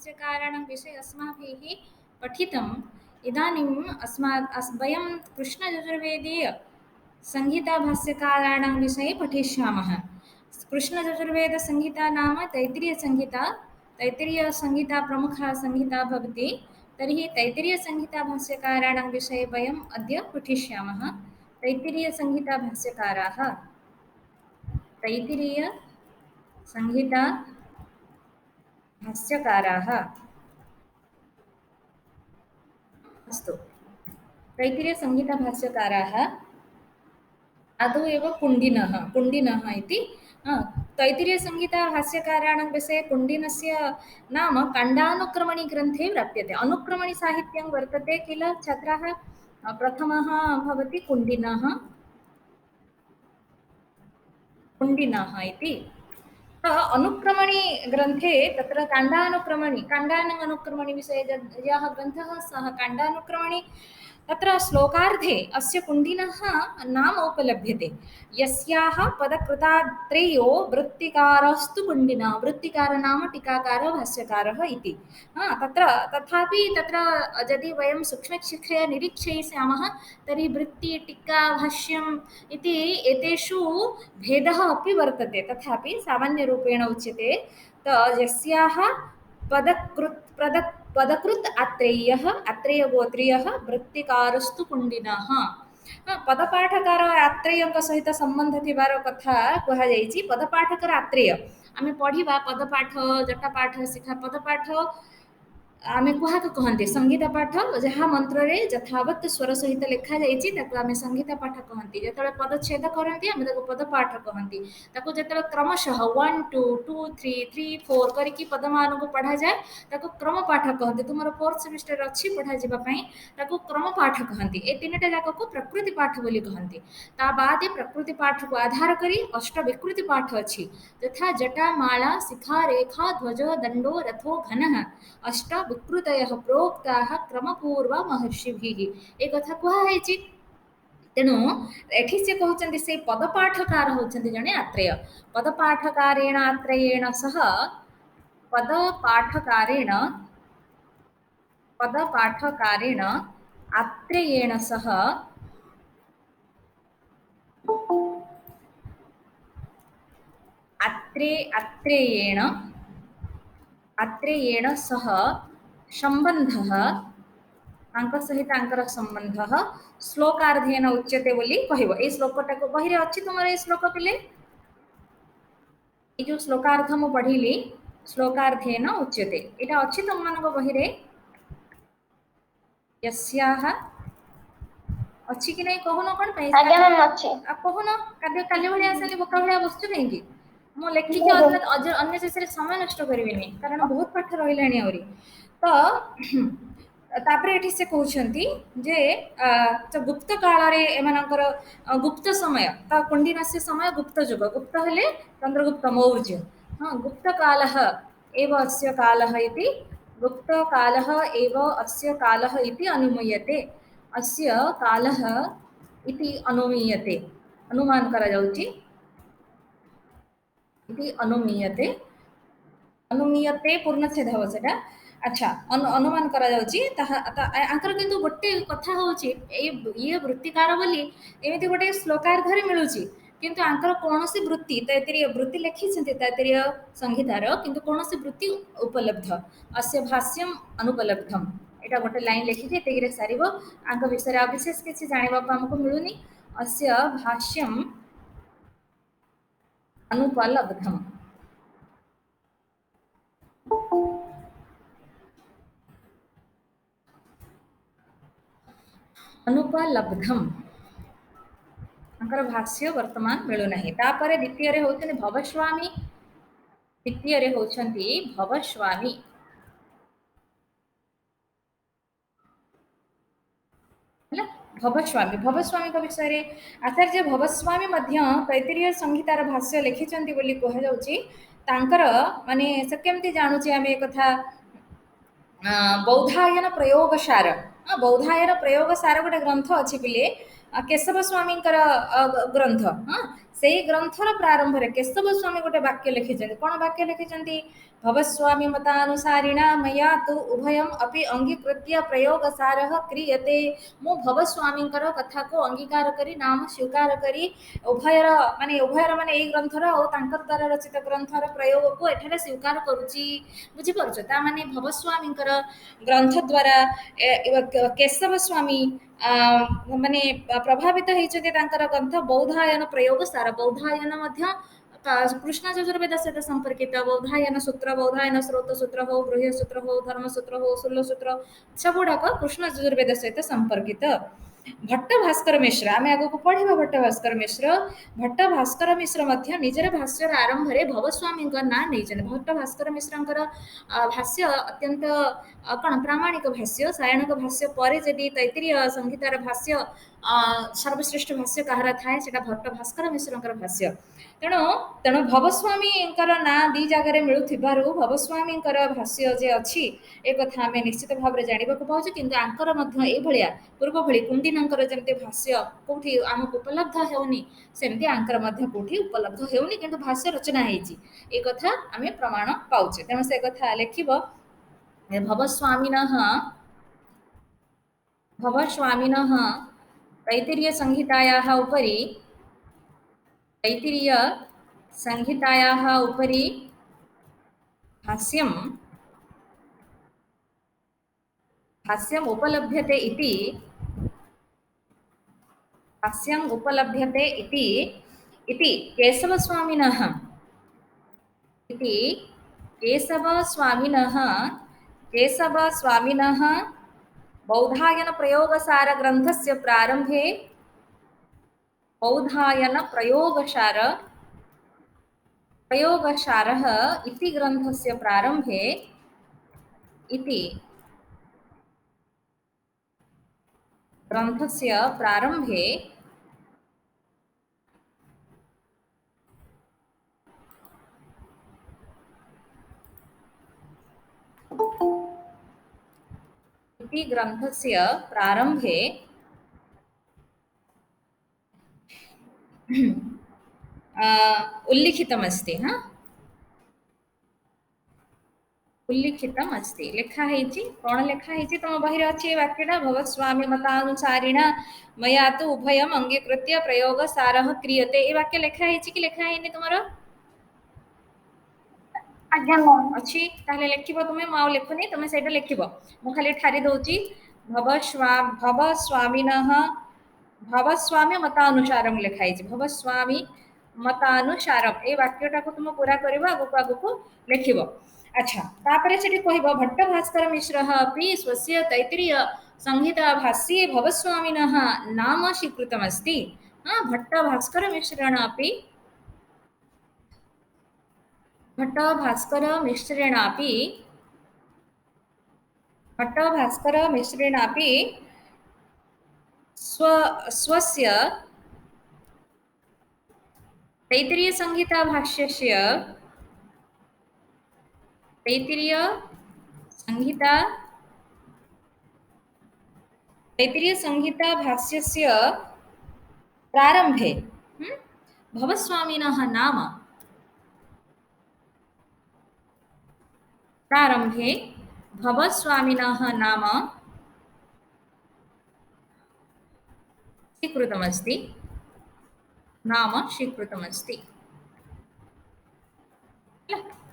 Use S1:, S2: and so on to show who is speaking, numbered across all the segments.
S1: भाष्यकाराणां विषये अस्माभिः पठितम्। इदानीम् वयं कृष्णयजुर्वेदीय संहिताभाष्यकाराणां विषये पठिष्यामः। कृष्णयजुर्वेदसंहिता नाम तैत्तिरीयसंहिता। तैत्तिरीयसंहिता प्रमुखा संहिता भवति। तर्हि तैत्तिरीयसंहिताभाष्यकाराणां विषये वयम् अद्य पठिष्यामः। तैत्तिरीयसंहिताभाष्यकाराः तैत्तिरीयसंहिताभाष्यकाराः अस्तु। तैत्तिरीयसंहिताभाष्यकाराः आदौ एव कुण्डिनः इति तैत्तिरीयसंहिताभाष्यकाराणां विषये कुण्डिनस्य नाम काण्डानुक्रमणि ग्रन्थे प्राप्यते। अनुक्रमणिसाहित्यं वर्तते किल छात्राः। प्रथमः भवति कुण्डिनः इति। अनुक्रमणि ग्रन्थे तत्र काण्डानुक्रमणि विषये यः ग्रन्थः सः काण्डानुक्रमणि। तत्र श्लोकार्धे अस्य कुण्डिनः नाम उपलभ्यते। यस्याः पदकृतात्रेयो वृत्तिकारस्तु कुण्डिनः। वृत्तिकार नाम टीकाकारः भाष्यकारः इति। तत्र तथापि तत्र यदि वयं सूक्ष्मशिक्षया निरीक्षयिष्यामः तर्हि वृत्ति टीका भाष्यम् इति एतेषु भेदः अपि वर्तते। तथापि सामान्यरूपेण उच्यते यस्याः पदकृत् आत्रेयः वृत्तिकारस्तु कुण्डिनः। पदपाठकार आत्रेय सहित संबंध थिबार कथा कहुଯାଇଛି। पदपाठकर आत्रेय आमे पढ़िबा पदपाठ जटापाठ शिखा पदपाठ आमे कुहाक कहते संगीता पाठ जहाँ मंत्र रे यथावत स्वर सहित लिखा जाइए आमे संगीता पाठ कहती। जो पदच्छेद करती आम पद पाठ कहती। जो क्रमशः 1 2 2 3 3 4 करके पदमान को पढ़ा जाए क्रम पाठ कहते। तुम 4th सेमिस्टर अच्छी पढ़ा जावाई क्रम पाठ कहती। ए तीन टा जाक को प्रकृति पाठ बोली कहती। ता बाद प्रकृति पाठ को आधार करी अष्ट विकृति पाठ अच्छी यथा जटा माला शिखा रेखा ध्वज दंडो रथो घन अष्ट विकृतयः प्रोक्ताः क्रमपूर्व महर्षिभिः। एक कथा कहुछि। तेणु एठी से कहउछन्ति से पदपाठकार होउछन्ति जणे आत्रेय। पदपाठकारेण आत्रेयेण सह पदपाठकारेण आत्रेयेण सह आत्रेयेण सह संबंधः सहित संबंध श्लोकार्धेन उच्यते बोली कहब। ए श्लोकटा को बही अच्छी तुम ये श्लोक पिले ये जो श्लोकार्ध मु पढ़िली श्लोकार्धेन उच्यते यहाँ अच्छी तुम मान बही यस्याः अच्छी कि नहीं कहून कौन कहून काली भाया आसली बोका भाया बसु कहीं मुझे लिखिकी अन्य शेष समय नष्ट करें कारण बहुत पाठ रही आहरी। तो तापरे एठी से कहउछंती जे गुप्त काल रे एमानकर गुप्त समय ता कुंडिनस्य समय गुप्त जुग गुप्त हेले चंद्रगुप्त मौर्य। गुप्त कालः एव अस्य कालः इति गुप्त कालः एव अस्य कालः इति अनुमीयते। अस्य कालः इति अनुमीयते अनुमान करा जाउची इति अनुमीयते पूर्णच्छेद हव सेटा। अच्छा अनुमान करा जाउची आंकर किंतु गोटे कथा होची ये वृत्तिकार बोली एमिति गोटे श्लोकार्ध रे मिलुची किंतु आंकर कोनोसी वृत्ति तैत्तिरीय वृत्ति लिखि छथि तैत्तिरीय संहितार किंतु कोनोसी वृत्ति उपलब्ध अस्य भाष्यम अनुपलब्धम एटा गोटे लाइन लिखि जे तेगिरे सारिबो। आंक विषय आ विशेष किछि जानिबा हमको मिलुनी। अस्य भाष्यम अनुपलब्धम अंकर भाष्य वर्तमान मिलुना। तापर द्वितीय रे होचने भवस्वामी। द्वितीय रे होचंती भवस्वामी। भवस्वामी का विषय रे आचार्य भवस्वामी मध्य तैत्तिरीय संहितार भाष्य लिखिचंती बोली कह जाउची। तांकर माने से केमती जानुची आमे कथा बौधायन प्रयोगसार बौधायन प्रयोगसार गोटे ग्रंथ अच्छी पिले केशव स्वामी ग्रंथ से ग्रंथर प्रारंभ में केशव स्वामी गोटे वाक्य लिखिं कौन वाक्य लिखिं भवस्वामी मतानुसारिणा मया तु उभयम् अपि अंगीकृत्य प्रयोगसारः क्रियते। मु भवस्वामीଙ୍କର କଥାକୁ ଅଙ୍ଗୀକାର କରି ନାମ ସ୍ୱୀକାର କରି ଉଭୟର ମାନେ ଏଇ ଗ୍ରନ୍ଥର ଆଉ ତାଙ୍କର ଦ୍ୱାରା ରଚିତ ଗ୍ରନ୍ଥର ପ୍ରୟୋଗକୁ ଏଠାରେ ସ୍ୱୀକାର କରୁଛି। ବୁଝିପାରୁଛ? ତା ମାନେ ଭବସ୍ୱାମୀଙ୍କର ଗ୍ରନ୍ଥ ଦ୍ୱାରା କେଶବ ସ୍ୱାମୀ ମାନେ ପ୍ରଭାବିତ ହେଇଛନ୍ତି ତାଙ୍କର ଗ୍ରନ୍ଥ ବୌଧାୟନ ପ୍ରୟୋଗ ସାର। ବୌଧାୟନ ମଧ୍ୟ कृष्ण यजुर्वेद सहित संपर्कित बौधायन सूत्र बौधायन स्रोत सूत्र हो गृह्य सूत्र हो धर्म सूत्र हो शूल सूत्र सबुड़ाक कृष्ण यजुर्वेद सहित संपर्कित। भट्ट भास्कर मिश्र आम आग को पढ़ा भट्ट भास्कर मिश्र भट्ट भास्कर मिश्र निजर भाष्यर आरंभ में भवस्वामी ना नहीं। भट्ट भास्कर मिश्र भाष्य अत्यंत कौन प्रामाणिक भाष्य सायणक भाष्य पर जदि तैतरीय संहितार भाष्य सर्वश्रेष्ठ भाष्य कहार थाए से भट्ट भास्कर मिश्र भाष्य। तेणु तेणु भवस्वामीଙ୍କର ନାଁ ଦି ଜାଗାରେ ମିଳୁଥିବାରୁ ଭବସ୍ୱାମୀଙ୍କର ଭାଷ୍ୟ ଯେ ଅଛି ଏ କଥା ଆମେ ନିଶ୍ଚିତ ଭାବରେ ଜାଣିବାକୁ ପାଉଛୁ। କିନ୍ତୁ ଆଙ୍କର ମଧ୍ୟ ଏଇଭଳିଆ ପୂର୍ବ ଭଳି କୁଣ୍ଡିନଙ୍କର ଯେମିତି ଭାଷ୍ୟ କୋଉଠି ଆମକୁ ଉପଲବ୍ଧ ହେଉନି ସେମିତି ଆଙ୍କର ମଧ୍ୟ କୋଉଠି ଉପଲବ୍ଧ ହେଉନି କିନ୍ତୁ ଭାଷ୍ୟ ରଚନା ହେଇଛି ଏ କଥା ଆମେ ପ୍ରମାଣ ପାଉଛେ। ତେଣୁ ସେ କଥା ଲେଖିବ ଭବସ୍ୱାମିନଃ भवस्वामिनः तैत्तिरीयसंहितायाः उपरि तैत्तिरीयसंहितायाः उपरि भाष्यं भाष्यम् उपलभ्यते इति भाष्यम् उपलभ्यते इति केशवस्वामिनः इति केशवस्वामिनः केशवस्वामिनः बौधायन प्रयोगसार ग्रन्थस्य प्रारम्भे बौधायन प्रयोगसारः इति ग्रन्थस्य प्रारम्भे इति ग्रन्थस्य प्रारम्भे इति ग्रन्थस्य प्रारम्भे उल्लिखितमस्ति। हाँ उल्लिखितम् अस्ति लेखा हेछि कोन लेखा हेछि तम बहिर अछि वाक्यटा भवस्वामी मतानुसारिणा मया तु उभयम् अंगीकृत्य प्रयोग सारः क्रियते ए वाक्य लेखा हेछि कि लेखा हेनि तुमरो आज्ञा अच्छी ताहले लेखिबो तुमे माउ लेखुनी तुमे सेटा लेखिबो मु खाली ठारी दोची भवस्वामिनः भवस्वामी मतानुसारम लेखा हेछि भवस्वामी मतानुसारम ए वाक्यटा को तुम पूरा करबो आगु लेखिबो। अच्छा तापरे सेठी कहबो भट्ट भास्कर मिश्रः अपि स्वस्य तैत्तिरीय संहिता भाष्ये भवस्वामिनः नाम स्वीकृतमस्ति। भट्ट भास्कर मिश्रेण अपि भट्ट भास्कर मिश्रेणापि भट्ट भास्कर मिश्रेणापि स्वस्य तैत्तिरीय संहिता भाष्यस्य तैत्तिरीय संहिता भाष्यस्य प्रारम्भे भवस्वामिनः नाम प्रारम्भे भवस्वामिनः नाम स्वीकृतमस्ति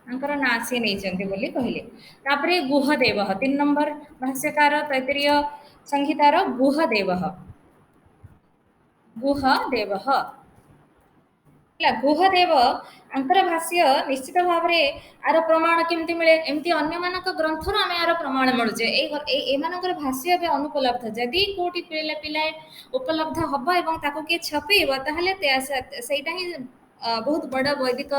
S1: अंकर ना सी नहीं बोली कहले। तापरे गुहदेव 3 नंबर भाष्यकार तैत्तिरीय संहितार गुहदेव गुहदेव अंतर भाष्य निश्चित भाव में आर प्रमाण केमती मिले एमती अन्य मानक ग्रंथर आम आर प्रमाण मिलुचे एमानकर भाष्य ए अनुपलब्ध जदि कोटी पिलाए उपलब्ध हम एवं ताको किए छपेब ताहले सेटा ही बहुत बड़ वैदिक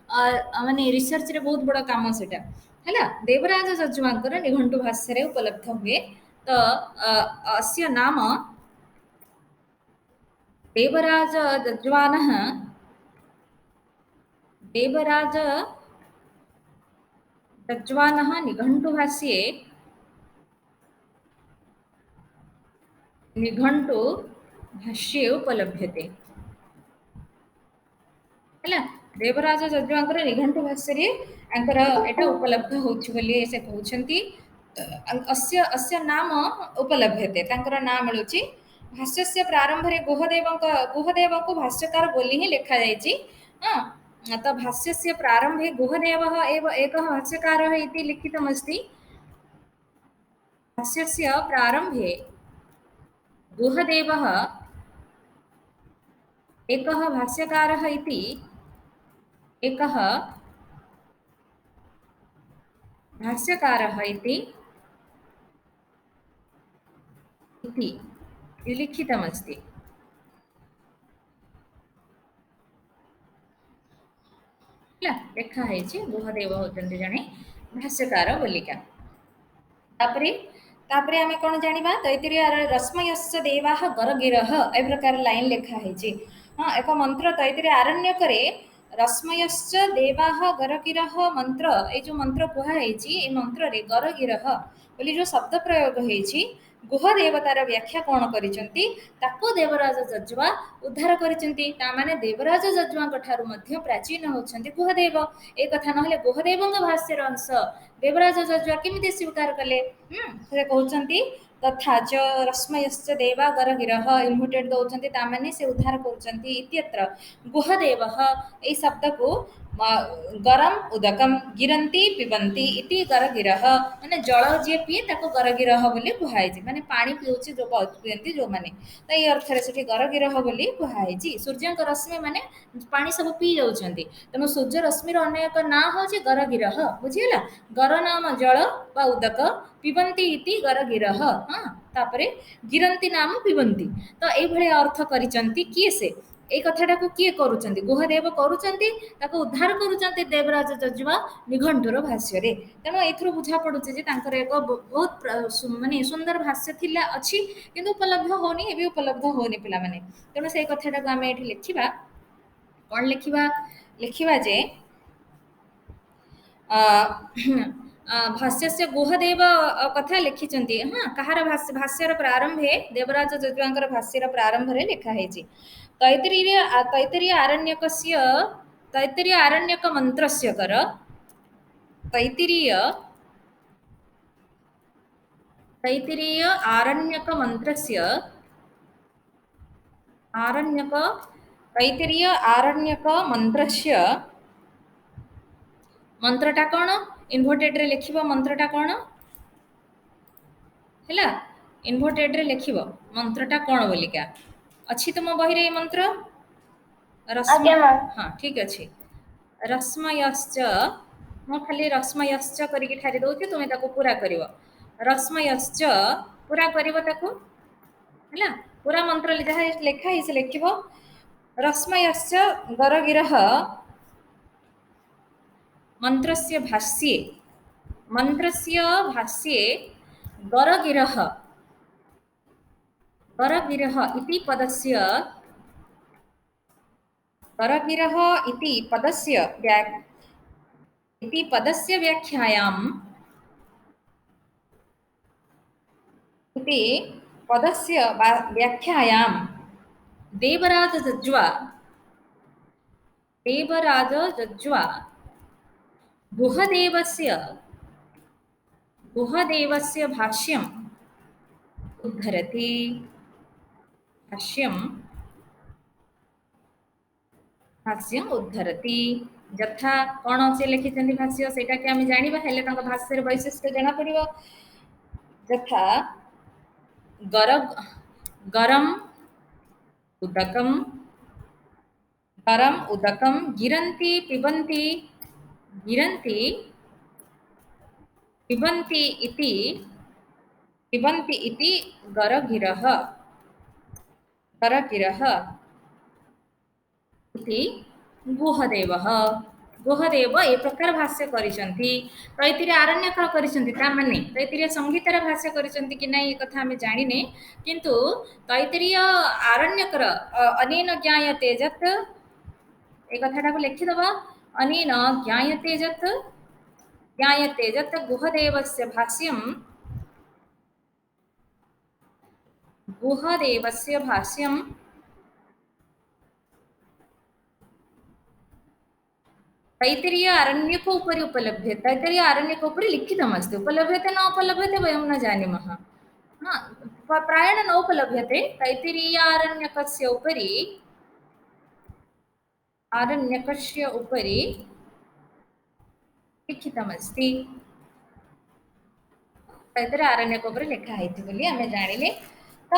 S1: माने रिसर्च रे बहुत बड़ काम सेटा हैला। देवराज जज्वांकर निघंटु भाष्य रे उपलब्ध हुए तो अस्य नाम देवराज जज्वानः देवराज जज्वानः निघण्टुभाष्ये उपलभ्यते हैला। देवराज जज्वांकर निघंटु भाष्य आंकर एटा उपलब्ध होछि बोली से कहउछंती अस्य अस्य नाम उपलभ्यते तांकर नाम मिलुछि भाष्यस्य प्रारंभ रे गुहदेव को भाष्यकार बोली ही लिखा जायछि हां तो भाष्यस्य प्रारंभे गुहदेवः एव एकः भाष्यकारः इति लिखितमस्ति भाष्यस्य प्रारंभे गुहदेवः एकः भाष्यकारः इति एकः भाष्यकारः इति लिखितमस्ति लेखा है गुहदेव होचंती जने भाष्यकार बोलिका तापरे तापरे आमे कोन जानिबा तैत्तिरीय रश्मयस्य देवाः गरगिरः ए प्रकार लाइन लेखा है हां एक मंत्र तैत्तिरीय आरण्यक रे रश्मयश्च देवाः गरगिरः मंत्र ए जो मंत्र कुहा है ए मंत्र रे गरगिरः बोली जो शब्द प्रयोग है गुह देवतार व्याख्या कौन करिसेंती ताको देवराज जज्वा उद्धार करिसेंती ता माने देवराज जज्वांक ठारू मध्य प्राचीन होछंती गुहदेव ए कथा नहले गुहदेवंग भाष्यर अंश देवराज जज्वा केमिति स्वीकार कले से कहउछंती तथा च रश्मयश्च देवा गरगिरः इनवर्टेड दउछंती ता माने से उद्धार करूछंती इत्यत्र गुहदेवः ए शब्द को गरम उदकम गिरंती पिबंती इति गरगिरः माने जल जे पिए ताको गरगिरः बोली कुहाइछि माने पानी पिउछि जो पियंती जो माने त ए अर्थ रे सेठी गरगिरः बोली कुहाइछि सूर्यंक रश्मि माने पानी सब पी जाउछंती तनो सूर्य रश्मिर अन्य एक ना होछि गरगिरः बुझिला गर नाम जल बा उदक पिबंती इति गरगिरः हां तापरे गिरंती नाम पिबंती तो ए भले अर्थ करिसंती किए से ए कथाटा को किए करूचंती गुहदेव करूचंती ताको उद्धार करूचंती देवराज जज्वा निघंटुर भाष्य रे तेणु एथरो बुझा पडुचे जे तांकर एक बहुत माने सुंदर भाष्य थिला अछि किंतु उपलब्ध होनी एबी उपलब्ध होनी पिला माने तेणु से कथाटा को आमे एठी लिखिबा कोन लिखिबा लिखिबा जे भाष्यस्य गुहदेव कथा लिखिचंती हां कहार भाष्यर प्रारंभे देवराज जज्वांकर भाष्यर प्रारंभ रे लिखा हेछि तैत्तिरीय आरण्यक मंत्रस्य कर तैत्तिरीय तैत्तिरीय आरण्यक मंत्रस्य आरण्यक तैत्तिरीय आरण्यक मंत्रस्य मंत्रटा कोन इनवर्टेड रे लिखिबो मंत्रटा कोन हैला इनवर्टेड रे लिखिबो मंत्रटा कोन बोलिका अच्छी तुम बही रे मंत्र रश्म हाँ ठीक अच्छे रश्मयश्च मु खाली रश्मयश्च करिकी ठारी दउछि तुमे ताको पूरा करिवो रश्मयश्च पूरा करिवो ताको हैला पूरा मंत्र जहाँ लेखा है से लिखिबो रश्मयश्च गरगिरः मंत्रस्य भाष्ये गरगिरः गरगिरः इति पदस्य गरगिरः इति पदस्य व्याख्यायाम् इति पदस्य व्याख्यायां देवराज जज्वा गुहदेवस्य भाष्यम् उद्धरति भाष्यम् उद्धरति यथा कौन से लिखिछन्ति भाष्य सेटा के आमे जानिबा हेले तांका भाष्यर वैशिष्ट्य जाना पड़िबो यथा गरम उदकम गिरन्ति पिबन्ति इति गरगिरः इति गुहदेव ए प्रकार भाष्य करिसंती तैत्तिरीय आरण्यक करिसंती ता माने तैत्तिरीय संगीतर भाष्य करिसंती कि नहीं कथा हमें जानिने किंतु तैत्तिरीय आरण्यकर अनेन ज्ञायते यत् ए कथाटा को लिखि दबा अनेन ज्ञायते यत् गुहदेवस्य भाष्यम् तैत्तिरीय आरण्यकोपरि उपलभ्यते, तैत्तिरीय आरण्यकोपरि लिखितमस्ति, उपलभ्यते न उपलभ्यते वयं न जानीमः। हा, प्रायेण न उपलभ्यते। तैत्तिरीयारण्यकस्य उपरि, आरण्यकस्य उपरि लिखितमस्ति। तैत्तिरीय आरण्यकोपरि लिखा ହେଇଛି ବୋଲି ଆମେ ଜାଣିଲେ। ତ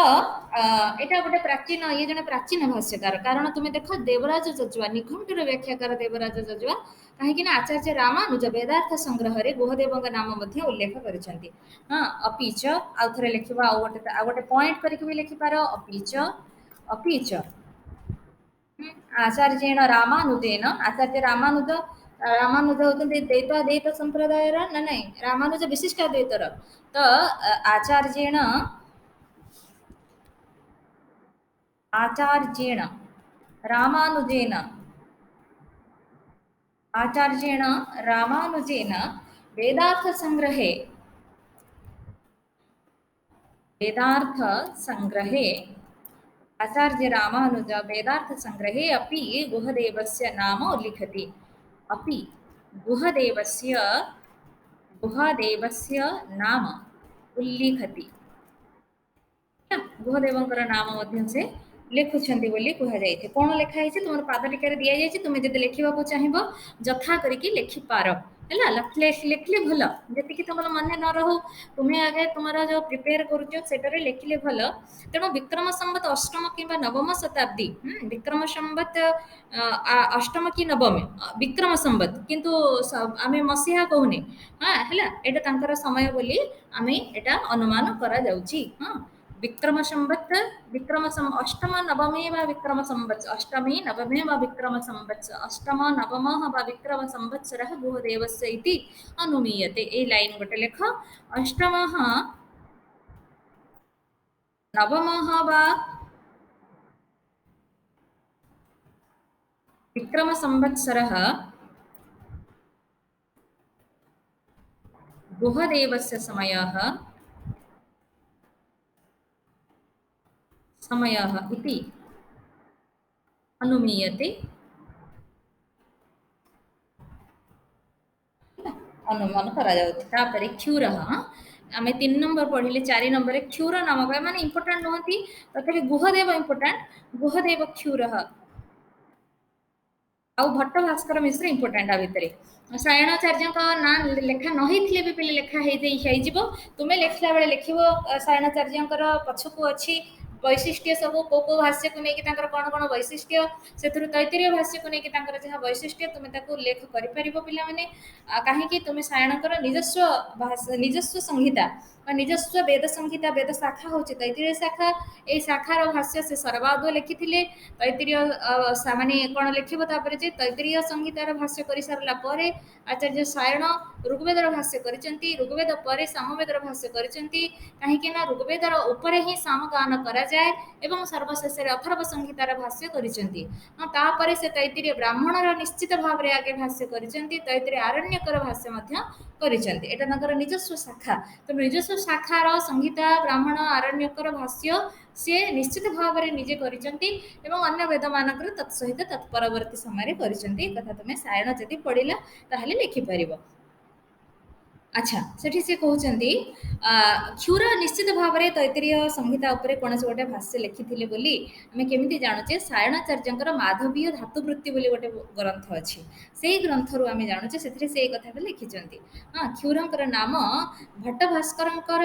S1: ଏଇଟା ଗୋଟେ ପ୍ରାଚୀନ, ଇଏ ଜଣେ ପ୍ରାଚୀନ ଭାଷ୍ୟକାର। କାରଣ ତୁମେ ଦେଖ, ଦେବରାଜ ଯଜୁଆ, ନିଘଣ୍ଟୁର ବ୍ୟାଖ୍ୟାକାର ଦେବରାଜ ଯଜୁଆ, କାହିଁକି ନା ଆଚାର୍ଯ୍ୟ ରାମାନୁଜ ବେଦାର୍ଥ ସଂଗ୍ରହରେ ଗୁହଦେବଙ୍କ ନାମ ମଧ୍ୟ ଉଲ୍ଲେଖ କରିଛନ୍ତି। ହଁ, ଅପିଚ, ଆଉ ଥରେ ଲେଖିବ, ଆଉ ଗୋଟେ ପଏଣ୍ଟ କରିକି ବି ଲେଖିପାର, ଅପିଚ, ଅପିଚ आचार्येण रामानुजेन, आचार्य रामानुज, रामानुज होते द्वैत द्वैत संप्रदायर ना नहीं, रामानुज विशिष्ट द्वैतर। तो आचार्येण, आचार्येण रामानुजेन, आचार्येण रामानुजेन वेदार्थ संग्रहे, वेदार्थ संग्रहे, आचार्य रामानुज वेदार्थ संग्रहे अपि गुहदेवस्य नाम उल्लिखति। अपि गुहदेवस्य, गुहदेवस्य नाम उल्लिखति। गुहदेवଙ୍କର ନାମ ମଧ୍ୟ ସେ ଲେଖୁଛନ୍ତି ବୋଲି କୁହାଯାଇଛି। କ'ଣ ଲେଖା ହେଇଛି? ତୁମର ପାଦ ଟିକାରେ ଦିଆଯାଇଛି, ତୁମେ ଯଦି ଲେଖିବାକୁ ଚାହିଁବ ଯଥା କରିକି ଲେଖିପାର ହେଲା। ଲେଖିଲେ ଭଲ, ଯେତିକି ତୁମର ମନେ ନ ରହୁ, ତୁମେ ଆଗେ ତୁମର ଯେଉଁ ପ୍ରିପେୟାର କରୁଛ ସେଟାରେ ଲେଖିଲେ ଭଲ। ତେଣୁ ବିକ୍ରମ ସମ୍ବତ ଅଷ୍ଟମ କିମ୍ବା ନବମ ଶତାବ୍ଦୀ, ବିକ୍ରମ ସମ୍ବତ ଅଷ୍ଟମ କି ନବମ, ବିକ୍ରମ ସମ୍ବତ, କିନ୍ତୁ ଆମେ ମସିହା କହୁନେ, ହଁ ହେଲା। ଏଇଟା ତାଙ୍କର ସମୟ ବୋଲି ଆମେ ଏଇଟା ଅନୁମାନ କରାଯାଉଛି। ହଁ, विक्रम संवत्, अष्टम नवमे वा विक्रम संवत्स, अष्टमी नवमे वा विक्रम संवत्स, अष्टम नवमः वा विक्रम संवत्सरः गुहदेवस्य इति अनुमीयते। ए लाइन गोटे लेख, अष्टमः नवमः वा विक्रम संवत्सरः गुहदेवस्य समयः, समयः इति अनुमीयते, अनुमान କରାଯାଉଛି। ତାପରେ କ୍ଷୁରः, ଆମେ 3 ନମ୍ବର ପଢିଲେ, 4 ନମ୍ବରରେ କ୍ଷୁର ନାମକ, ମାନେ ଇମ୍ପୋର୍ଟାଣ୍ଟ ନୁହନ୍ତି, ତଥାପି ଗୁହଦେବ ଇମ୍ପୋର୍ଟାଣ୍ଟ। ଗୁହଦେବ କ୍ଷୁରः ଆଉ ଭଟ୍ଟ ଭାସ୍କର ମିଶ୍ର ଇମ୍ପୋର୍ଟାଣ୍ଟ। ଆ ଭିତରେ ସାୟଣାଚାର୍ଯ୍ୟଙ୍କ ନାଁ ଲେଖା ନ ହେଇଥିଲେ ବି ପିଲେ ଲେଖା ହେଇଯିବ। ତୁମେ ଲେଖିଲା ବେଳେ ଲେଖିବ ସାୟଣାଚାର୍ଯ୍ୟଙ୍କର ପଛକୁ ଅଛି ବୈଶିଷ୍ଟ୍ୟ ସବୁ, କୋଉ କୋଉ ଭାଷ୍ୟକୁ ନେଇକି ତାଙ୍କର କ'ଣ କ'ଣ ବୈଶିଷ୍ଟ୍ୟ, ସେଥିରୁ ତୈତ୍ତିରୀୟ ଭାଷ୍ୟକୁ ନେଇକି ତାଙ୍କର ଯାହା ବୈଶିଷ୍ଟ୍ୟ ତୁମେ ତାକୁ ଉଲ୍ଲେଖ କରିପାରିବ ପିଲାମାନେ। କାହିଁକି? ତୁମେ ସାୟଣଙ୍କର ନିଜସ୍ୱ ସଂହିତା ବା ନିଜସ୍ୱ ବେଦ ସଂହିତା, ବେଦ ଶାଖା ହେଉଛି ତୈତ୍ତିରୀୟ ଶାଖା। ଏଇ ଶାଖାର ଭାଷ୍ୟ ସେ ସରବାଦ ଲେଖିଥିଲେ। ତୈତ୍ତିରୀୟ ମାନେ କ'ଣ ଲେଖିବ ତାପରେ, ଯେ ତୈତ୍ତିରୀୟ ସଂହିତାର ଭାଷ୍ୟ କରିସାରିଲା ପରେ ଆଚାର୍ଯ୍ୟ ସାୟଣ ଋଗ୍ବେଦର ଭାଷ୍ୟ କରିଛନ୍ତି, ଋଗ୍ବେଦ ପରେ ସାମବେଦର ଭାଷ୍ୟ କରିଛନ୍ତି। କାହିଁକି ନା ଋଗ୍ବେଦର ଉପରେ ହିଁ ସାମଗାନ କରାଯାଏ, ଏବଂ ସର୍ବଶେଷରେ ଅଥର୍ବ ସଂହିତାର ଭାଷ୍ୟ କରିଛନ୍ତି। ତାପରେ ସେ ତୈତ୍ତିରୀୟ ବ୍ରାହ୍ମଣର ନିଶ୍ଚିତ ଭାବରେ ଆଗେ ଭାଷ୍ୟ କରିଛନ୍ତି, ତୈତ୍ତିରୀୟ ଆରଣ୍ୟକର ଭାଷ୍ୟ ମଧ୍ୟ କରିଛନ୍ତି। ଏଇଟା ତାଙ୍କର ନିଜସ୍ୱ ଶାଖା। ତେଣୁ ନିଜସ୍ୱ ଶାଖାର ସଂହିତା, ବ୍ରାହ୍ମଣ, ଆରଣ୍ୟକର ଭାଷ୍ୟ ସିଏ ନିଶ୍ଚିତ ଭାବରେ ନିଜେ କରିଛନ୍ତି, ଏବଂ ଅନ୍ୟ ବେଦମାନଙ୍କର ତତ୍ସହିତ ତତ୍ପରବର୍ତ୍ତୀ ସମୟରେ କରିଛନ୍ତି। ଏ କଥା ତୁମେ ସାୟଣ ଯଦି ପଢ଼ିଲା ତାହେଲେ ଲେଖିପାରିବ। ଆଚ୍ଛା, ସେଠି ସେ କହୁଛନ୍ତି କ୍ଷୁର ନିଶ୍ଚିତ ଭାବରେ ତୈତ୍ତିରୀୟ ସଂହିତା ଉପରେ କୌଣସି ଗୋଟେ ଭାଷ୍ୟ ଲେଖିଥିଲେ ବୋଲି ଆମେ କେମିତି ଜାଣୁଛେ? ସାୟଣାଚାର୍ଯ୍ୟଙ୍କର ମାଧବୀୟ ଧାତୁବୃତ୍ତି ବୋଲି ଗୋଟେ ଗ୍ରନ୍ଥ ଅଛି, ସେଇ ଗ୍ରନ୍ଥରୁ ଆମେ ଜାଣୁଛେ, ସେଥିରେ ସେ କଥାଟା ଲେଖିଛନ୍ତି। ହଁ, କ୍ଷୁରଙ୍କର ନାମ ଭଟ୍ଟ ଭାସ୍କରଙ୍କର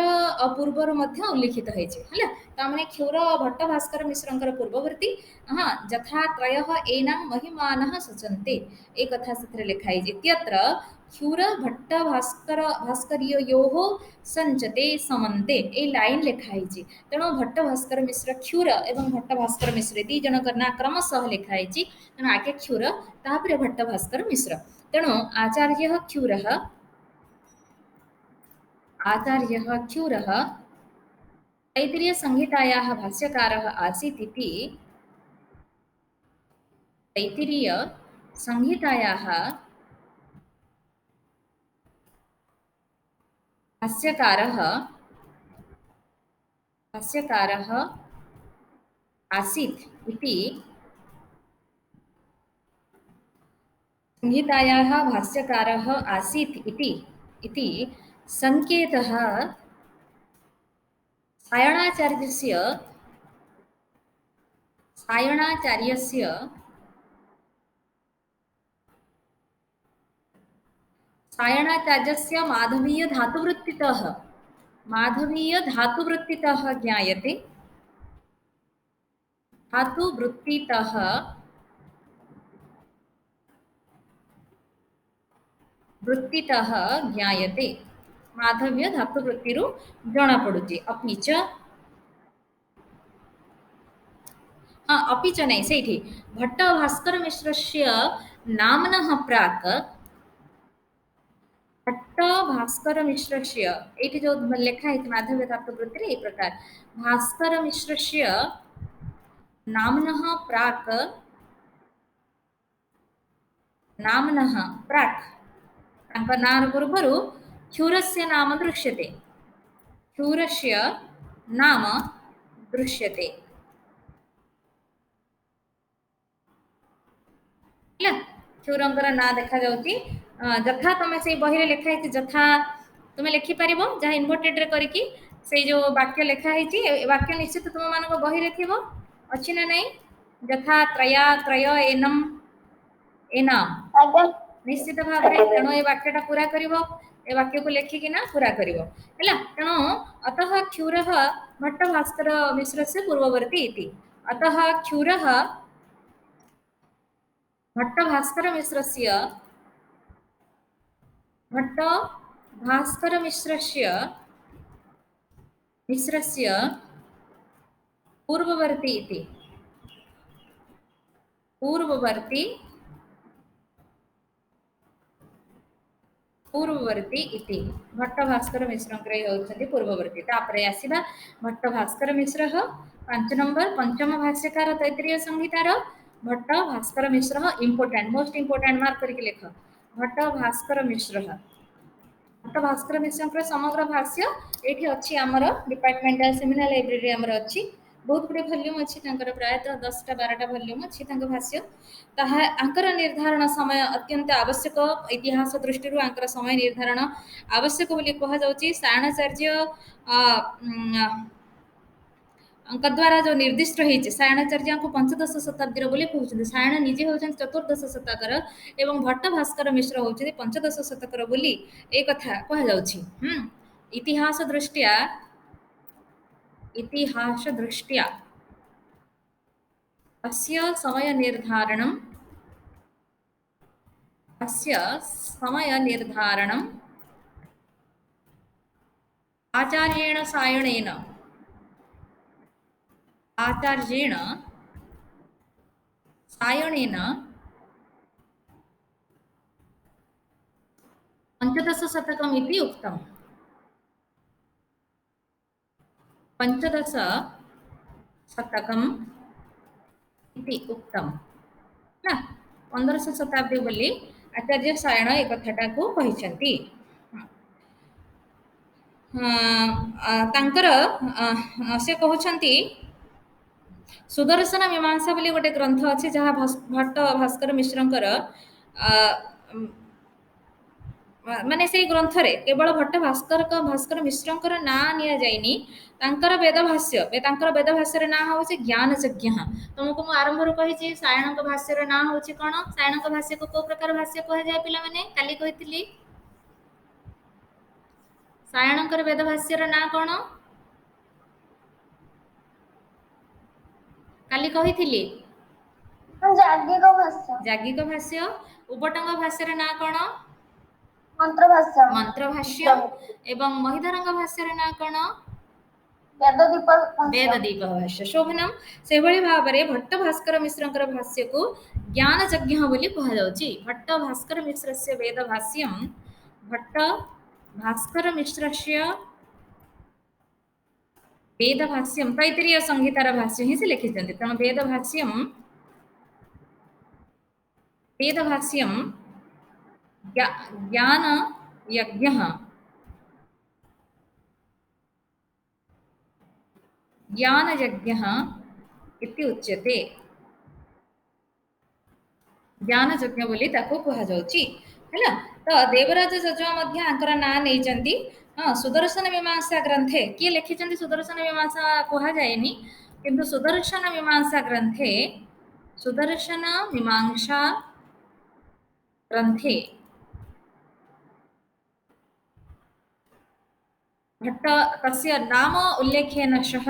S1: ପୂର୍ବରୁ ମଧ୍ୟ ଉଲ୍ଲିଖିତ ହେଇଛି ହେଲା। ତାମାନେ କ୍ଷୁର ଭଟ୍ଟ ଭାସ୍କର ମିଶ୍ରଙ୍କର ପୂର୍ବବର୍ତ୍ତୀ। ହଁ, ଯଥା ତ୍ରୟଃ ଏନାଂ ମହିମାନଃ ସଚନ୍ତେ, ଏ କଥା ସେଥିରେ ଲେଖା ହେଇଛି। ଇତ୍ୟତ୍ର କ୍ଷୁର ଭଟ୍ଟ ଭାସ୍କରୀୟୋଃ ସଞ୍ଚତେ ସମନ୍ତେ, ଏଇ ଲାଇନ୍ ଲେଖା ହେଇଛି। ତେଣୁ ଭଟ୍ଟ ଭାସ୍କର ମିଶ୍ର କ୍ଷୁର ଏବଂ ଭଟ୍ଟ ଭାସ୍କର ମିଶ୍ର ଦି ଜଣଙ୍କର ନାଁ କ୍ରମଶଃ ଲେଖା ହେଇଛି। ତେଣୁ ଆଗେ କ୍ଷୁର, ତାପରେ ଭଟ୍ଟ ଭାସ୍କର ମିଶ୍ର। ତେଣୁ ଆଚାର୍ଯ୍ୟः କ୍ଷୁରः, आचार्यः क्षुरः तैत्तिरीयसंहितायाः भाष्यकारः आसीत् इति, तैत्तिरीयसंहितायाः भाष्यकारः आसीत् इति संहितायाः भाष्यकारः आसीत् इति सङ्केतः सायणाचार्यस्य सायणाचार्यस्य सायणाचार्यस्य माधवीयधातुवृत्तितः ज्ञायते धातुवृत्तितः वृत्तितः ज्ञायते माधव्य धातुवृत्तिरु जଣା पड़ुची अपि च हाँ अपि च नहीं सेठी भट्ट भास्कर मिश्रस्य नाम्नः प्राक् भट्ट भास्कर मिश्रस्य एठी जो लेखा है माधव्य धातुवृत्ति ए प्रकार भास्कर मिश्रस्य नाम्नः प्राक् नाम्नः प्राक् तांका नाम पूर्वरु क्षुरस्य नाम दृश्यते क्षुरस्य नाम दृश्यते ହେଲା କ୍ଷୁରଙ୍କର ନାଁ ଦେଖାଯାଉଛି ଯଥା ତମେ ସେଇ ବହିରେ ଲେଖା ହେଇଛି ଯଥା ତୁମେ ଲେଖିପାରିବ ଯାହା ଇନଭର୍ଟେଡରେ କରିକି ସେଇ ଯେଉଁ ବାକ୍ୟ ଲେଖା ହେଇଛି ଏ ବାକ୍ୟ ନିଶ୍ଚିତ ତୁମମାନଙ୍କ ବହିରେ ଥିବ ଅଛି ନା ନାହିଁ ଯଥା ତ୍ରୟା ତ୍ରୟ ଏନମ୍ ଏନାମ୍ ନିଶ୍ଚିତ ଭାବରେ ତେଣୁ ଏ ବାକ୍ୟଟା ପୁରା କରିବ ଏ ବାକ୍ୟକୁ ଲେଖିକିନା ପୁରା କରିବ ହେଲା ତେଣୁ ଅତଃ କ୍ଷୁରः ଭଟ୍ଟ ଭାସ୍କର ମିଶ୍ରस्य ପୂର୍ବବର୍ତ୍ତୀ ଇତି ଅତः କ୍ଷୁରः भट्ट भास्कर मिश्रस्य पूर्ववर्ती इति पूर्ववर्ती पूर्ववर्ती इति भट्ट भास्कर मिश्रଙ୍କର ହେଉଛନ୍ତି ପୂର୍ବବର୍ତ୍ତୀ ତାପରେ ଆସିବା ଭଟ୍ଟ ଭାସ୍କର ମିଶ୍ରः 5 नंबर पंचम भाष्यकार तैत्तिरीय संहितार भट्ट भास्कर मिश्रः इंपोर्टेंट मोस्ट इंपोर्टेंट मार्क करके लेख भट्ट भास्कर मिश्रः भट्ट भास्कर मिश्रଙ୍କର समग्र भाष्य एठी अछि हमर डिपार्टमेंटल सेमिनार लाइब्रेरी हमर अछि बहुत गुड़े भल्यूम अच्छी प्रायतः 10टा 12टा भल्यूम अच्छी भाष्य ताहा आंकर निर्धारण समय अत्यंत आवश्यक इतिहास दृष्टि आंकर समय निर्धारण आवश्यक बोली कहा जाउची सायणाचार्य द्वारा जो निर्दिष्ट होती सायणाचार्य को पंचदश शताब्दी बोली कहते सायण निजे होती चतुर्दश शतकर एवं भट्ट भास्कर मिश्र होती पंचदश शतकर बोली एक कथा कहुच्छी इतिहास दृष्टिया अस्य समय निर्धारणम् आचार्येण सायणेन पंचदश शतकम् इति उक्तम् पंचदश शतकम् इति उक्तम् ना 15 शताब्दी बोली आचार्य सायण एक कथाटा को कहिसंती तांकर से कहउछंती सुदर्शन मीमांसा बोली गोटे ग्रंथ अच्छे जहाँ भट्ट भास्कर मिश्रंकर माने से ग्रंथ रे केवल भट्ट भास्कर मिश्रंकर ना निया जाइनी तांकर वेद भाष्यर ना होची ज्ञानचज्ञ तुमको मु आरंभ रो कहि छी सायणक भाष्यर ना होची कोन सायणक भाष्य को प्रकार भाष्य कह जाय पिला माने काली कहितली सायणकर वेद भाष्यर ना कोन काली कहितली जागिक भाष्य उबटंग भाष्यर ना कोन मंत्र भाष्य एवं महिधरंग भाष्यर ना कोन वेददीप भाष्य शोभनम से भली भाबरे भट्ट भास्कर मिश्रंकर भाष्य को ज्ञानचज्ञ बोली कहा जाउची भट्ट भास्कर मिश्रस्य वेद भाष्यम भट्ट भास्कर मिश्रस्य वेद भाष्यम तैत्तिरीय संहितार भाष्य ही से लिखिछन्ति तेणु वेद भाष्यम ज्ञान यज्ञ ज्ञानयज्ञ इति उच्यते ज्ञान यज्ञ बोली ताको कहा जाउची हैला। तो देवराज जजुआ मध्य आंकर ना नहीं हाँ सुदर्शन मीमांसा ग्रंथे किए लिखिं सुदर्शन मीमांसा कह जाएनि किंतु सुदर्शन मीमांसा ग्रंथे सुदर्शन मीमांसा ग्रंथे भट्ट तस्य नाम उल्लेखेन सह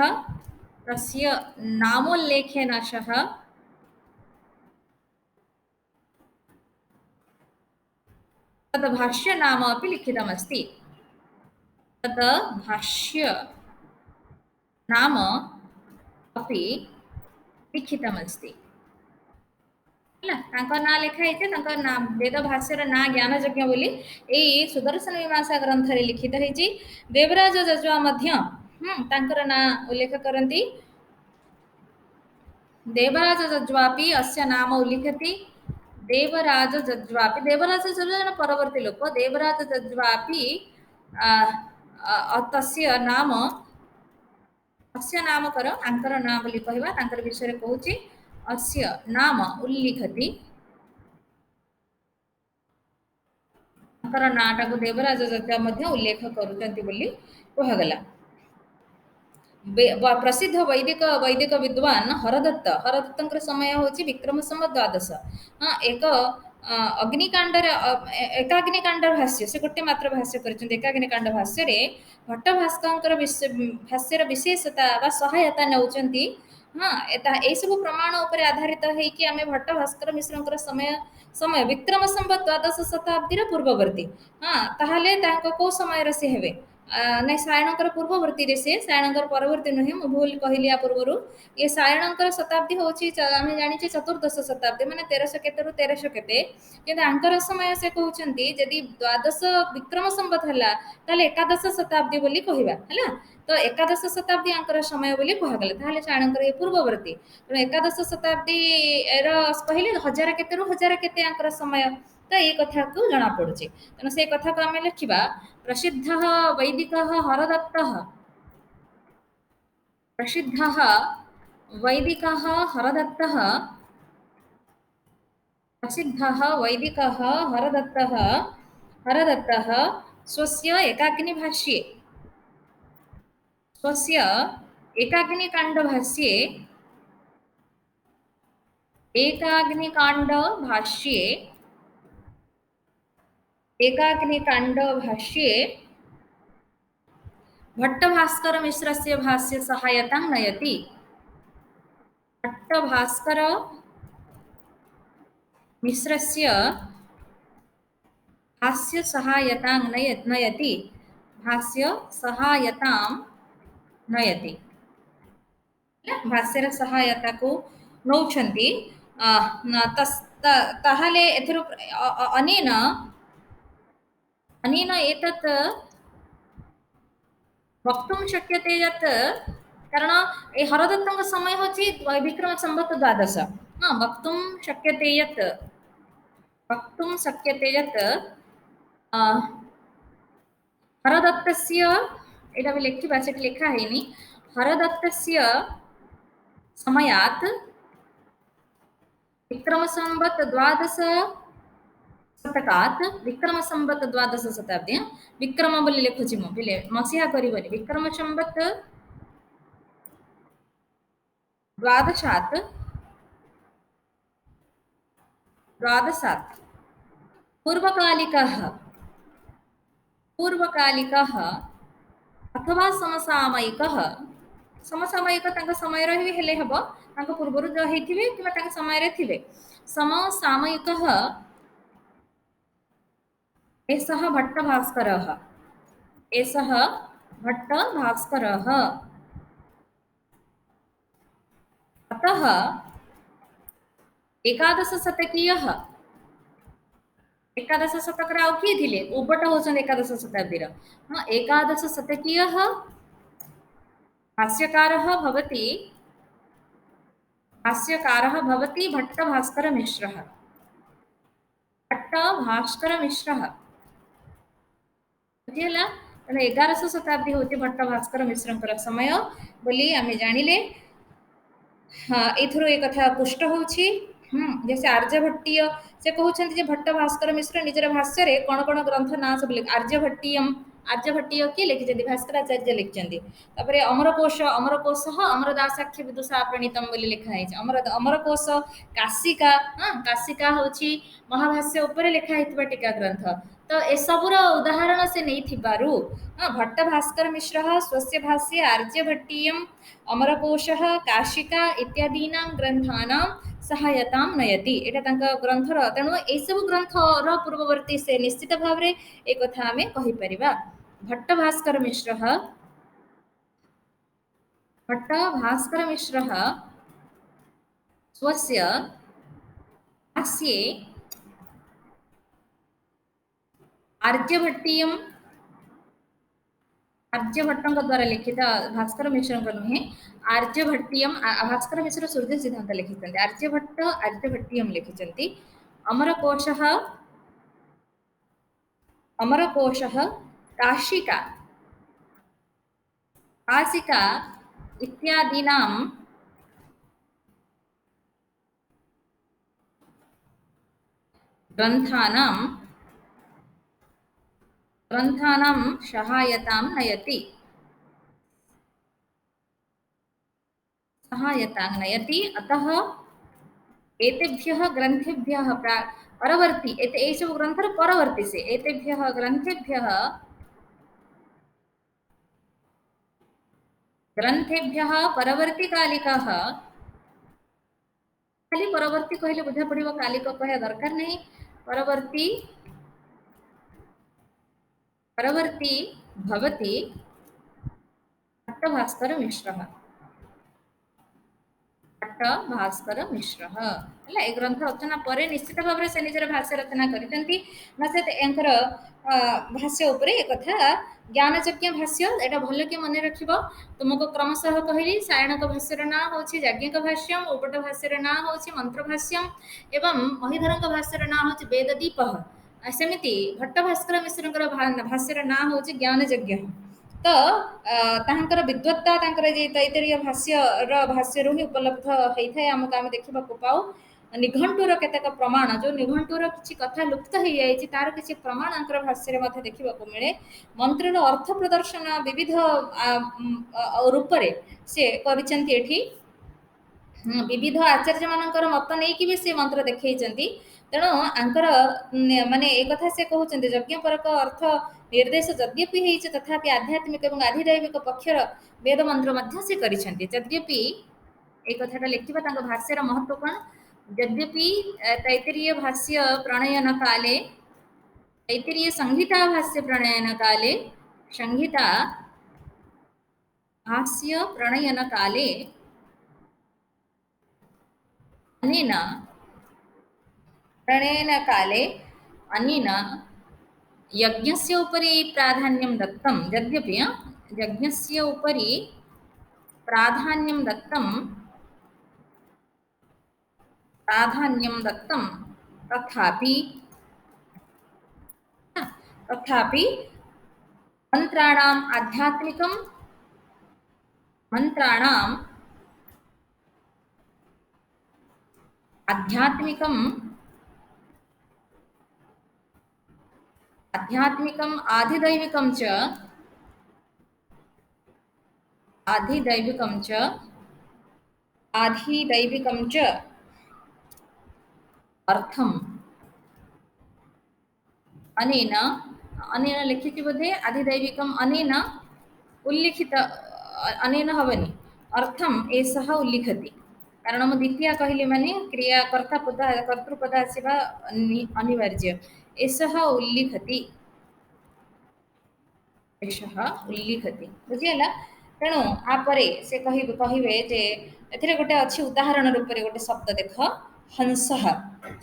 S1: तस्य नामोल्लेखेन सह तद् भाष्य नाम अपि लिखितमस्ति। तद् भाष्य नाम अपि लिखितमस्ति ହେଲା ତାଙ୍କ ନାଁ ଲେଖା ହେଇଛି ତାଙ୍କ ନାଁ ବେଦ ଭାଷ୍ୟର ନାଁ ଜ୍ଞାନ ଯଜ୍ଞ ବୋଲି ଏଇ ସୁଦର୍ଶନ ମୀମାଂସା ଗ୍ରନ୍ଥରେ ଲିଖିତ ହେଇଛି। ଦେବରାଜ ଯଜୁଆ ମଧ୍ୟ ତାଙ୍କର ନାଁ ଉଲ୍ଲେଖ କରନ୍ତି। देवराज जज्वापि अस्य नाम उल्लिखति देवराज जज्वापि देवराज जज्वा परवर्ती लोक देवराज जज्वापि तस्य नाम अस्य नाम कर आंकर नाम बोली कहबा तांकर विषय कहूची अस्य नाम उल्लिखति आंकर नाटा को देवराज जज्वा मध्य उल्लेख करूचंती बोली कहगला। प्रसिद्ध वैदिक वैदिक विद्वान हरदत्त हरदत्त समय हूँ विक्रम संवत द्वादश हाँ एक अग्निकांड एकाग्निकांड भाष्य से गोटे मात्र भाष्य कर एकाग्निकांड भाष्य भट्ट भास्कर भाष्यर विशेषता सहायता नौकरी हाँ यही सब प्रमाण उपर आधारित होगी आम भट्ट भास्कर मिश्र समय समय विक्रम संवत द्वादश शताब्दी पूर्ववर्ती हाँ ताहले कौ समय से हेबे नहीं सायणकर पूर्ववर्ती से सायणकर परवर्ती नुहे मु भूल कहली या पूर्व ये सायणकर शताब्दी हूँ आम जानी चतुर्दश शताब्दी मैंने 1300 केते 1300 केते कि समय से कहते जदि द्वादश विक्रम संवत है एकादश शताब्दी बोली कहवा है तो एकादश शताब्दी आंकर समय बोली कहगला ताहले सायणकर ये पूर्ववर्ती तेणु एकादश शताब्दी कहले हजार केते हजार केते आंकर समय तो ये कथा को जना पड़ुଛି तेणु से कथा को आम लिखा प्रसिद्ध वैदिक हरदत्त प्रसिद्ध वैदिक हरदत्त प्रसिद्ध वैदिक हरदत्त हरदत्त स्वस्य एकाग्निभाष्ये स्वस्य एकाग्निकाण्डभाष्ये एकाग्निकाण्डभाष्ये एकाग्निकाण्डभाष्ये भट्टभास्कर मिश्रस्य भाष्य सहायतां नयति भट्टभास्कर मिश्रस्य भाष्य सहायतां नयति भाष्य सहायतां नयति भाष्यर सहायता को नौछन्ति ताहले एथरु अनेन अनेन एतत् वक्तुं शक्यते यत् कारण ए हरदत्तଙ୍କ समय होछि विक्रम संवत द्वादश हाँ वक्तुं शक्यते यत् हरदत्तस्य एटा भी लिखिबा सेठी लिखा हैनी हरदत्तस्य समयात् विक्रम संवत द्वादश शतकात् विक्रम संवत द्वादश शताब्दी विक्रम बोली लिखुची मु बिले मसिहा करिवनी विक्रम संवत द्वादशात् पूर्वकालिकः अथवा समसामयिकः समसामयिक तांका समय रही हेले हबो तांका पूर्वरु जो हेथिबे किबा तांका समय रे थिबे समसामयिकः एषः भट्टभास्करः अतः एकादश शतकीयः एकादश शतक आउ किए थिले उबट होछन एकादश शताब्दी हाँ एकादश शतकीयः भाष्यकारः भवति भट्टभास्कर मिश्रः बुझीगला तेना 1100 शताब्दी होती भट्टभास्कर मिश्र समय बोली आम जानिले हाँ एथरो एक कथा पुष्ट होछि जैसे आर्यभट्टीय से कहते हैं भट्ट भास्कर मिश्र निजर भाष्य रे कौन कौन ग्रंथ ना सब लिख आर्यभट्टीयम आर्यभट्टीय किए लिखिं भास्कराचार्य लिखिं तापर अमरकोश अमरदासाख्य विदुषा प्रणीतम बोली लिखाई अमरकोश काशिका हाँ काशिका हूँ महाभाष्य उपर लिखाई टीका ग्रंथ तो एसबूर उदाहरण से नहीं भट्ट भास्कर मिश्र स्वस्य भाष्ये आर्यभट्टीयम अमरकोश काशिका इत्यादीना ग्रंथानां सहायता नयति एटा ग्रंथर तेणु यू ग्रंथर पूर्ववर्ती से निश्चित भाव में एक कथा आम कहीपर भट्ट भास्कर मिश्र स्वस्य भाष्ये आर्यभट्टीयम आर्यभट्ट द्वारा लिखित भास्कर मिश्र नुहे आर्यभट्टीयम भास्कर मिश्र सूर्य सिद्धांत लिखिं आर्यभट्ट आर्यभट्टीयम लिखिं अमरकोश काशिका काशिका इत्यादीना ग्रंथानां सहायतां नयति अतः एतेभ्यः ग्रंथेभ्यः परवर्ती एषु ग्रंथर परवर्ती से एतेभ्यः ग्रंथेभ्यः परवर्ती कालिकाः खाली परवर्ती कहले बुझा पड़ो कालिक कह दरकार नहीं परवर्ती भवति भट्टभास्कर मिश्र है ग्रंथ रचना पर निश्चित भाव में से निजर भाष्य रचना कर भाष्य उपरे एक कथा ज्ञानचक्य भाष्य एटा भल के मन रख तुमको क्रमशः कहली सायणक भाष्यर ना हूँ याज्ञिक भाष्यम उपट भाष्यर ना हूँ मंत्रभाष्यम एवं महिधर भाष्यर ना हूँ वेददीप सेमती भट्टभास्कर मिश्र भाष्यर ना हूँ ज्ञानयज्ञ तो तांकर विद्वत्ता तैतरीय भाष्य ही उपलब्ध होता है आमको आम देखा पाऊ निघंटुर केतक प्रमाण जो निघंटुर किसी कथा लुप्त हो जाए तार किसी प्रमाण भाष्य देखा मिले मंत्र अर्थ प्रदर्शन विविध रूप से कर विविध आचार्य मानकर मत नहीं कि से मंत्र देखई तेणु आंकर माने एक कथा से कहते यज्ञपरक अर्थ निर्देश यद्यपि होती तथापि आध्यात्मिक और आधिदैविक पक्षर वेद मंत्र से यद्यपि एक कथा लिखा भाष्यर महत्व कौन यद्यपि तैतरीय भाष्य प्रणयन काले तैतरीय संहिता भाष्य प्रणयन काले संहिता भाष्य प्रणयन काले अनेन प्रणयन काले अनेन यज्ञस्य उपरि प्राधान्यं दत्तं यद्यपि यज्ञस्य उपरि प्राधान्यं दत्तं तथापि मंत्राणाम् आध्यात्मिकम् आधिदैविकं च अर्थम अनेन लिखित बोधे आधिदैविकम अनेन उल्लिखित अनेन हवनी अर्थम एषः उल्लिखति कारण मैं द्वितीय कहली माने क्रिया कर्तृपद आसवा अनिवार्य एषः उल्लिखति बुझीगला तेणु आपरे से कहे जे एथिरे गोटे अच्छी उदाहरण रूप में गोटे शब्द देख हंसः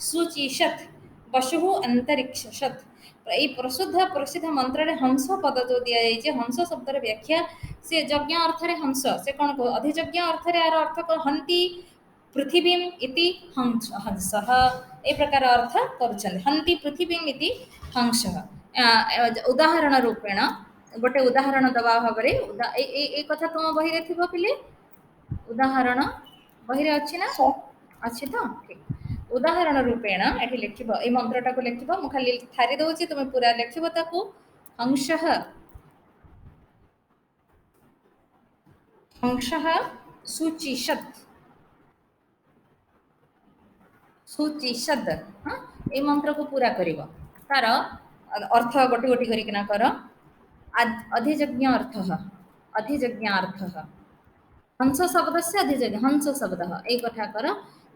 S1: सुचिषत् वसु अंतरिक्षत यही प्रसिद्ध मंत्र हंस पद जो दि जाए हंस शब्द व्याख्या से यज्ञ अर्थ हंस से कौन कह अधियज्ञ अर्थ यार अर्थ कौन हंती पृथिवी इति हंसः ए प्रकार अर्थ कर हंती पृथिवी इति हंसः उदाहरण रूपेण गोटे उदाहरण दवा भाव में कथा तुम बही थी पे उदाहरण बही अच्छी ना अच्छी तो ठीक उदाहरण रूपेण एठी लिखिबो ए मंत्रटा को लिखिबो मु खाली थारी दउची तुमे पूरा लिखिबो ताकू हंसः हंसः सुचिषत् सुचिषद हाँ ए मंत्र को पूरा करिवो तार अर्थ गोटी गोटी करिकिना कर अधिजज्ञ अर्थः अधिजज्ञार्थः हंस शब्द से अधिजज्ञ हंस शब्द ए कथा कर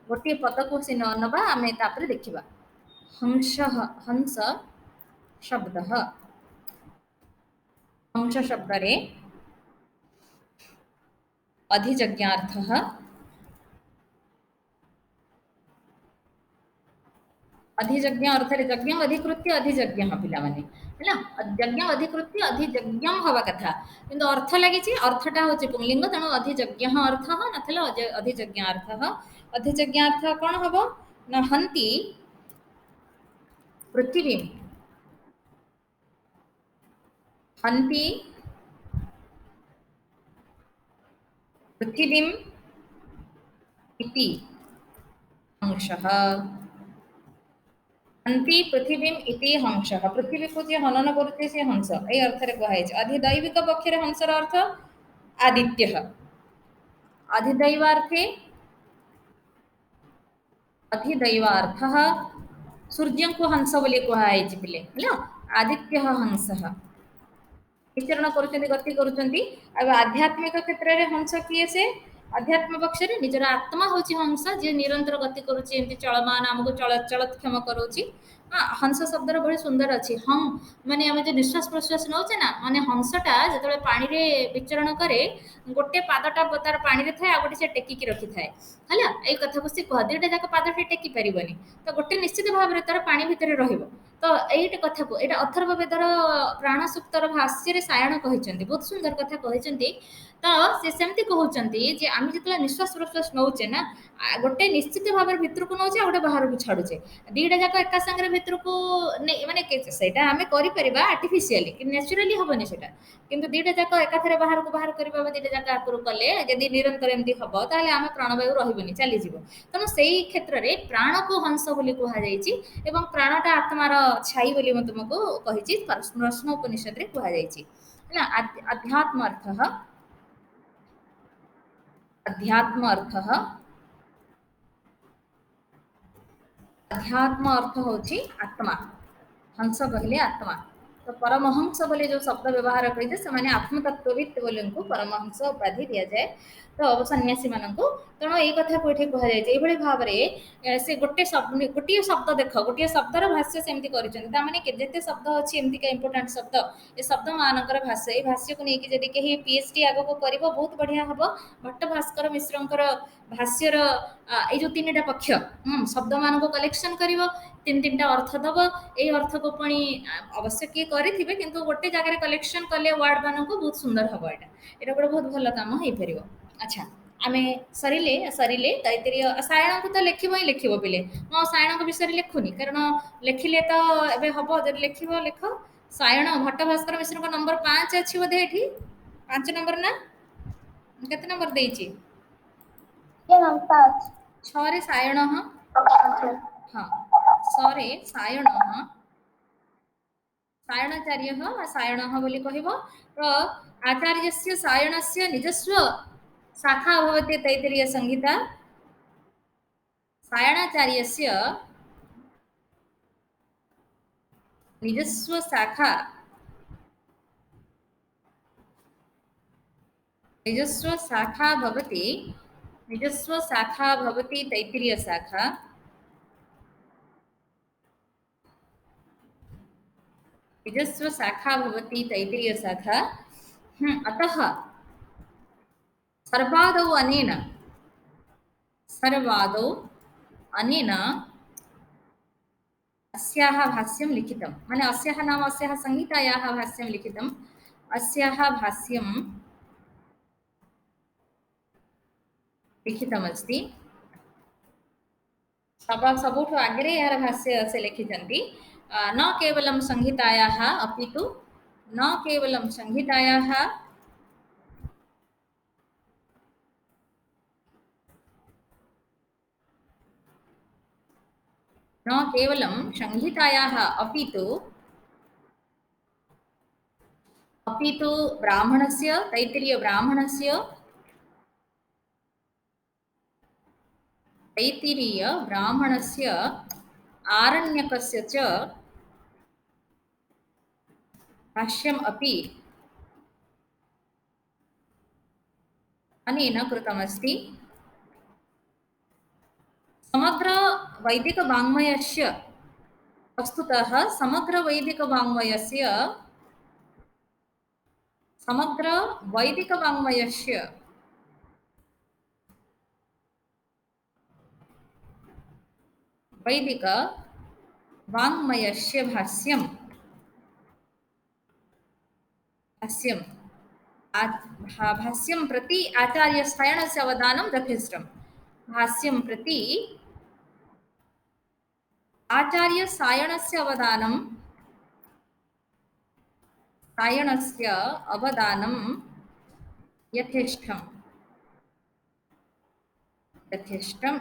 S1: गोटे पद को से नबा आमे तापर देखिबा हंसः हंस शब्दः हंस शब्द रे अधिजज्ञार्थः अधिजज्ञ अर्थरे यज्ञ अधिकृत्य अधिजज्ञ पिला माने हैला यज्ञ अधिकृत्य अधिजज्ञ हवा कथा किंतु अर्थ लागिछि अर्थटा होछि पुंलिंग तेणु अधिजज्ञ अर्थः नथले अधिजज्ञ अर्थः अधिजज्ञ अर्थ कोन हबो न हन्ति पृथिवीं हन्ति पृथिवीं इति अंशः हन्ति पृथिवीं इति हंसः पृथ्वी को जे हनन करुचे से हंस ए अर्थ रे कहै छै अधिदैविक पक्षरे हंसर अर्थ आदित्यः अधिदैवार्थे अधिदैवार्थः सूर्य को हंस बोली कहै छै पिले ହେଲା आदित्यः हंसः विचरण करुचंती गति करुचंती अब आध्यात्मिक क्षेत्र रे हंस किए से अध्यात्म पक्ष रे निजर आत्मा होची हंस जे निरंतर गति करुची एमती चलमान हमको चलतक्षम करूची हंस शब्दर बड़ी सुंदर अच्छी हम माने आम जो निश्वास प्रश्वास नौचे ना माने हंसटा जो पानी रे विचरण करे गोटे पादटा तार पानी रे थाए आ गोटे से टेकिकी रखी थाए हैला एई कथा को से कह दुईटा जाक पादटे टेकी परिबनी तो गोटे निश्चित भाव रे तार पानी भितर रहिबो तो एइट कथा को एटा अथर्व वेदर प्राण सुक्तर भाष्य रे सायण कहिसंती बहुत सुंदर कथा कहिसंती तो से सेमती कहउचंती जे आमी जतला निश्वास प्रश्वास नौचे ना गोटे निश्चित भाव भितर को नौचे गोटे बाहर को छाड़ुचे दीटा जाक एका संगे भितर को माने सेटा आमे करि परिबा आर्टिफिशियली कि नेचुरली हबनी सेटा किंतु दीटा जाक एकाथरे बाहर करबा दीटा जाक आकुर कले यदि निरंतर एमती हबो ताले आमे प्राणवायु रहिबनी चली जिवो तनो सेही क्षेत्र रे प्राण को हंस बोली कहा जायछि एवं प्राणटा आत्मार छाई बोली म तुमको कहिछि प्रश्न उपनिषद रे कहा जायछि ना अध्यात्म अर्थः अध्यात्म अर्थः अध्यात्म अर्थ होची आत्मा हंस कहले आत्मा तो परमहंस बोले जो शब्द व्यवहार करते से माने आत्मतत्वविद बोले उनको परमहंस उपाधि दिया जाए तो सन्यासी माननको तेणु यही कथा को ये कह जाए भाव में से गोटे गोटे शब्द देख गोटे शब्दर भाष्य सेमती करते जिते शब्द अच्छी एमती इंपोर्टाट शब्द ए शब्द मानकर भाष्य ये भाष्य को लेकिन जब कहीं पीएचडी आग को कर बहुत बढ़िया हम भट्ट भास्कर मिश्र भाष्यर ये जो तीन टा पक्ष शब्द मान कलेक्शन कर तीन तीन टा अर्थ दब ये अर्थ को पुणी अवश्य किए करेंगे किंतु गोटे जगह कलेक्शन कले वार्ड मान को बहुत सुंदर हम यहाँ गोटे बहुत भल कम हो पार अच्छा आम सरिले सरिले तैतरीय सायण को तो लिख ही लिख पिले मो सायण को विषय लिखुनी कारण लिखिले तो ए हम जब लिख लिख सायण भट्ट भास्कर मिश्र नंबर 5 अच्छी बोधे ये 5 नंबर ना केते नंबर देइछि छरे सायण हाँ सरे सायण सायणाचार्य सायण बोली कह तो आचार्य सायण से निजस्व शाखा भवति तैतरीय संहिता सायणाचार्य निजस्व शाखा भवति निजस्व शाखा भवति तैतरीय शाखा निजस्व शाखा भवति तैतरीय शाखा अतः सर्वादौ अनेन अस्याः भाष्यं लिखितं माने अस्याः नाम अस्याः संहितायाः भाष्यं लिखितं अस्याः भाष्यं लिखितमस्ति सबुठु आगे यार भाष्य से लिखितंती न केवलं संहितायाः अपितु न केवलं संहितायाः न केवलं संहितायाः अपि तु ब्राह्मणस्य तैत्तिरीयब्राह्मणस्य आरण्यकस्य च भाष्यम् अपि अनेन कृतमस्ति। समग्रवैदिकवाङ्मयस्य वस्तुतः समग्रवैदिकवाङ्मयस्य वैदिकवाङ्मयस्य भाष्यं भाष्यं प्रति आचार्यसायणस्य अवदानं यथेष्टं। भाष्यं प्रति आचार्यसायणस्य अवदानं यथेष्टम्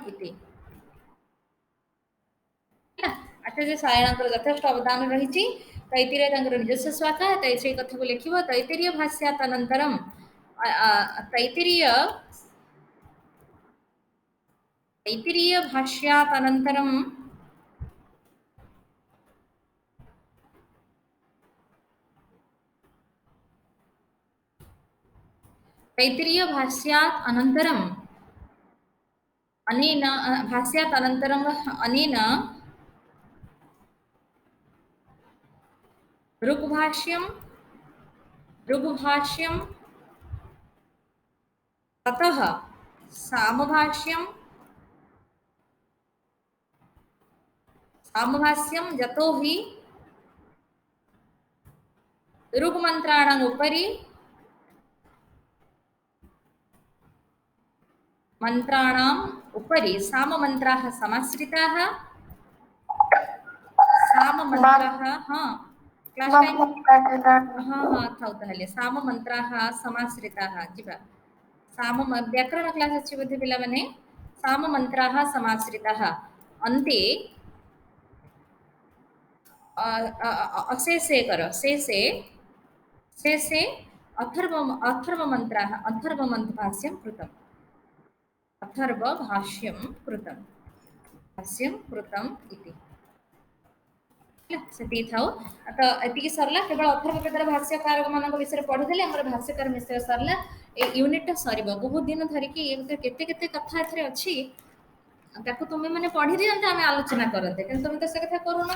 S1: इति। आचार्य सायणଙ୍କର ଯଥେଷ୍ଟ ଅବଦାନ ରହିଛି। ତୈତିରିୟ ତାଙ୍କର ନିଜସ୍ୱ ଶାଖା ସେଇ କଥାକୁ ଲେଖିବ। ତୈତିରିୟ ଭାଷ୍ୟାତ୍ ଅନନ୍ତରମ୍ तैत्तिरीय भाष्यात् अनन्तरं तैत्तिरीय भाष्यात् अनन्तरम् अनेन भाष्यात् अनन्तरम् अनेन ऋग्भाष्यं ततः सामभाष्यं यतो हि ऋग्मन्त्राणाम् उपरि साममन्त्राः समाश्रिताः। क्लास टाइम थाउ ताहले साममन्त्राः समाश्रिताः जिबा व्याकरण क्लास अच्छी बोधे पिला माने साममन्त्राः समाश्रिताः। अन्ते शेषे अथर्वभाष्यं कृतम् इति सेठी थाउ। तो एतिकी सरला केवल अथर्ववेदर भाष्यकार मान विषय पढ़ीदेले हमर भाष्यकार विषय सरला। ए यूनिट सरीबो बहुत दिन धरिकी केते केते कथा एथरे अछि ताकू तुमे माने पढ़ी दियंते आमे आलोचना करते, किंतु तुमे तो से कथा करूना।